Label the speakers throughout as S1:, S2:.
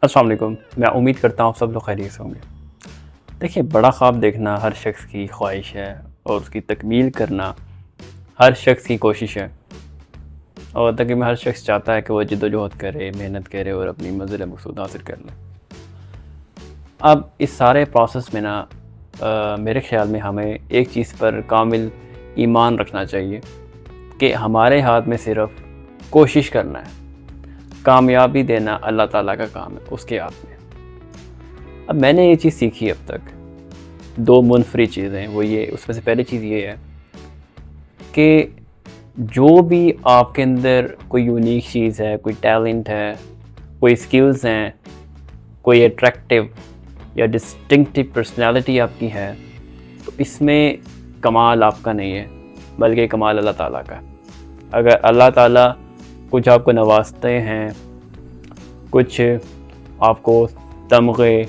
S1: السلام علیکم. میں امید کرتا ہوں آپ سب لوگ خیریت سے ہوں گے. دیکھیے، بڑا خواب دیکھنا ہر شخص کی خواہش ہے اور اس کی تکمیل کرنا ہر شخص کی کوشش ہے. اور تقریباً ہر شخص چاہتا ہے کہ وہ جد و جہد کرے، محنت کرے اور اپنی منزل مقصود حاصل کر لے. اب اس سارے پروسیس میں میرے خیال میں ہمیں ایک چیز پر کامل ایمان رکھنا چاہیے کہ ہمارے ہاتھ میں صرف کوشش کرنا ہے. کامیابی دینا اللہ تعالیٰ کا کام ہے، اس کے ہاتھ میں. اب میں نے یہ چیز سیکھی اب تک، دو منفرد چیزیں. وہ یہ، اس میں سے پہلی چیز یہ ہے کہ جو بھی آپ کے اندر کوئی یونیک چیز ہے، کوئی ٹیلنٹ ہے، کوئی سکلز ہیں، کوئی اٹریکٹیو یا ڈسٹنکٹیو پرسنالٹی آپ کی ہے، تو اس میں کمال آپ کا نہیں ہے بلکہ کمال اللہ تعالیٰ کا ہے. اگر اللہ تعالیٰ کچھ آپ کو نوازتے ہیں، کچھ آپ کو تمغے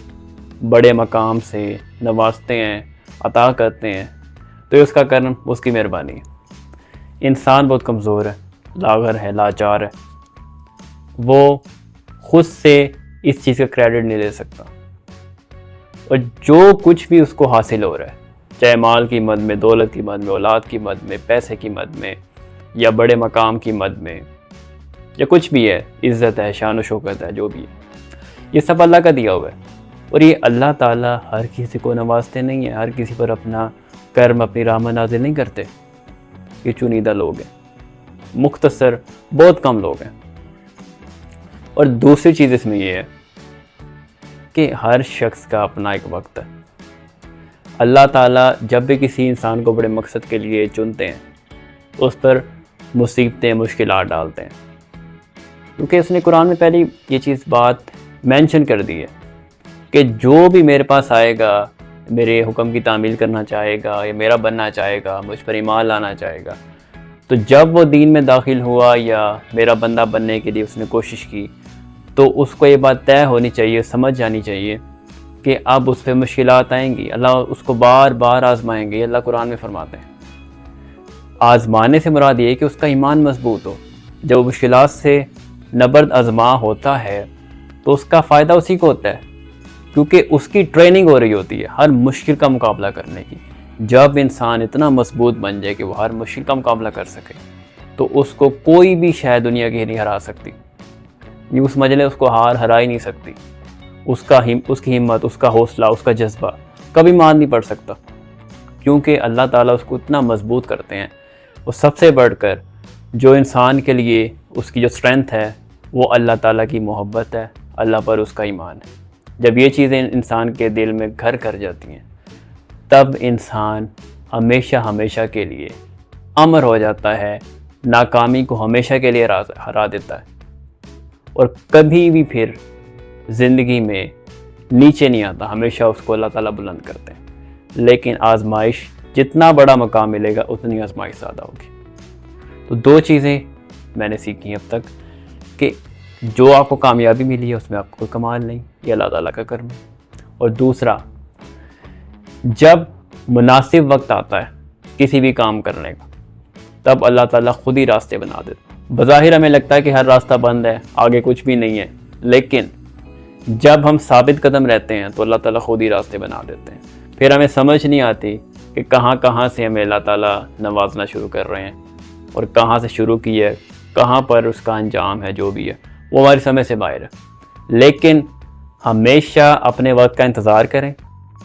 S1: بڑے مقام سے نوازتے ہیں، عطا کرتے ہیں، تو اس کا کرم اس کی مہربانی ہے. انسان بہت کمزور ہے، لاغر ہے، لاچار ہے. وہ خود سے اس چیز کا کریڈٹ نہیں لے سکتا. اور جو کچھ بھی اس کو حاصل ہو رہا ہے، چاہے مال کی مد میں، دولت کی مد میں، اولاد کی مد میں، پیسے کی مد میں، یا بڑے مقام کی مد میں، یا کچھ بھی ہے، عزت ہے، شان و شوکت ہے، جو بھی ہے، یہ سب اللہ کا دیا ہوا ہے. اور یہ اللہ تعالیٰ ہر کسی کو نوازتے نہیں ہیں، ہر کسی پر اپنا کرم، اپنی رحمت نازل نہیں کرتے. یہ چنیدہ لوگ ہیں، مختصر بہت کم لوگ ہیں. اور دوسری چیز اس میں یہ ہے کہ ہر شخص کا اپنا ایک وقت ہے. اللہ تعالیٰ جب بھی کسی انسان کو بڑے مقصد کے لیے چنتے ہیں، اس پر مصیبتیں، مشکلات ڈالتے ہیں. کیونکہ اس نے قرآن میں پہلی یہ چیز بات مینشن کر دی ہے کہ جو بھی میرے پاس آئے گا، میرے حکم کی تعمیل کرنا چاہے گا، یا میرا بننا چاہے گا، مجھ پر ایمان لانا چاہے گا، تو جب وہ دین میں داخل ہوا یا میرا بندہ بننے کے لیے اس نے کوشش کی، تو اس کو یہ بات طے ہونی چاہیے، سمجھ جانی چاہیے کہ اب اس پہ مشکلات آئیں گی. اللہ اس کو بار بار آزمائیں گے. اللہ قرآن میں فرماتے ہیں. آزمانے سے مراد یہ ہے کہ اس کا ایمان مضبوط ہو. جب وہ مشکلات سے نبرد آزما ہوتا ہے تو اس کا فائدہ اسی کو ہوتا ہے، کیونکہ اس کی ٹریننگ ہو رہی ہوتی ہے ہر مشکل کا مقابلہ کرنے کی. جب انسان اتنا مضبوط بن جائے کہ وہ ہر مشکل کا مقابلہ کر سکے، تو اس کو کوئی بھی شاید دنیا کی نہیں ہرا سکتی. یہ سمجھ لیں، اس کو ہرا ہی نہیں سکتی. اس کی ہمت، اس کا حوصلہ، اس کا جذبہ کبھی مار نہیں پڑ سکتا، کیونکہ اللہ تعالیٰ اس کو اتنا مضبوط کرتے ہیں. اور سب سے بڑھ کر جو انسان کے لیے اس کی جو اسٹرینتھ ہے، وہ اللہ تعالیٰ کی محبت ہے، اللہ پر اس کا ایمان ہے. جب یہ چیزیں انسان کے دل میں گھر کر جاتی ہیں، تب انسان ہمیشہ ہمیشہ کے لیے امر ہو جاتا ہے، ناکامی کو ہمیشہ کے لیے ہرا دیتا ہے، اور کبھی بھی پھر زندگی میں نیچے نہیں آتا. ہمیشہ اس کو اللہ تعالیٰ بلند کرتے ہیں. لیکن آزمائش، جتنا بڑا مقام ملے گا اتنی آزمائش زیادہ ہوگی. تو دو چیزیں میں نے سیکھی ہیں اب تک، کہ جو آپ کو کامیابی ملی ہے اس میں آپ کو کوئی کمال نہیں، یہ اللہ تعالیٰ کا کرم ہے. اور دوسرا، جب مناسب وقت آتا ہے کسی بھی کام کرنے کا، تب اللہ تعالیٰ خود ہی راستے بنا دیتا. بظاہر ہمیں لگتا ہے کہ ہر راستہ بند ہے، آگے کچھ بھی نہیں ہے، لیکن جب ہم ثابت قدم رہتے ہیں تو اللہ تعالیٰ خود ہی راستے بنا دیتے ہیں. پھر ہمیں سمجھ نہیں آتی کہ کہاں سے ہمیں اللہ تعالیٰ نوازنا شروع کر رہے ہیں، اور کہاں سے شروع کی ہے، کہاں پر اس کا انجام ہے، جو بھی ہے وہ ہماری سمجھ سے باہر ہے. لیکن ہمیشہ اپنے وقت کا انتظار کریں،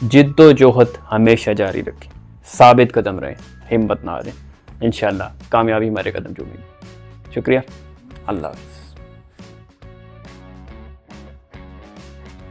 S1: جد و جہد ہمیشہ جاری رکھیں، ثابت قدم رہیں، ہمت نہ ہاریں. انشاءاللہ کامیابی ہمارے قدم چومے گی. شکریہ. اللہ حافظ.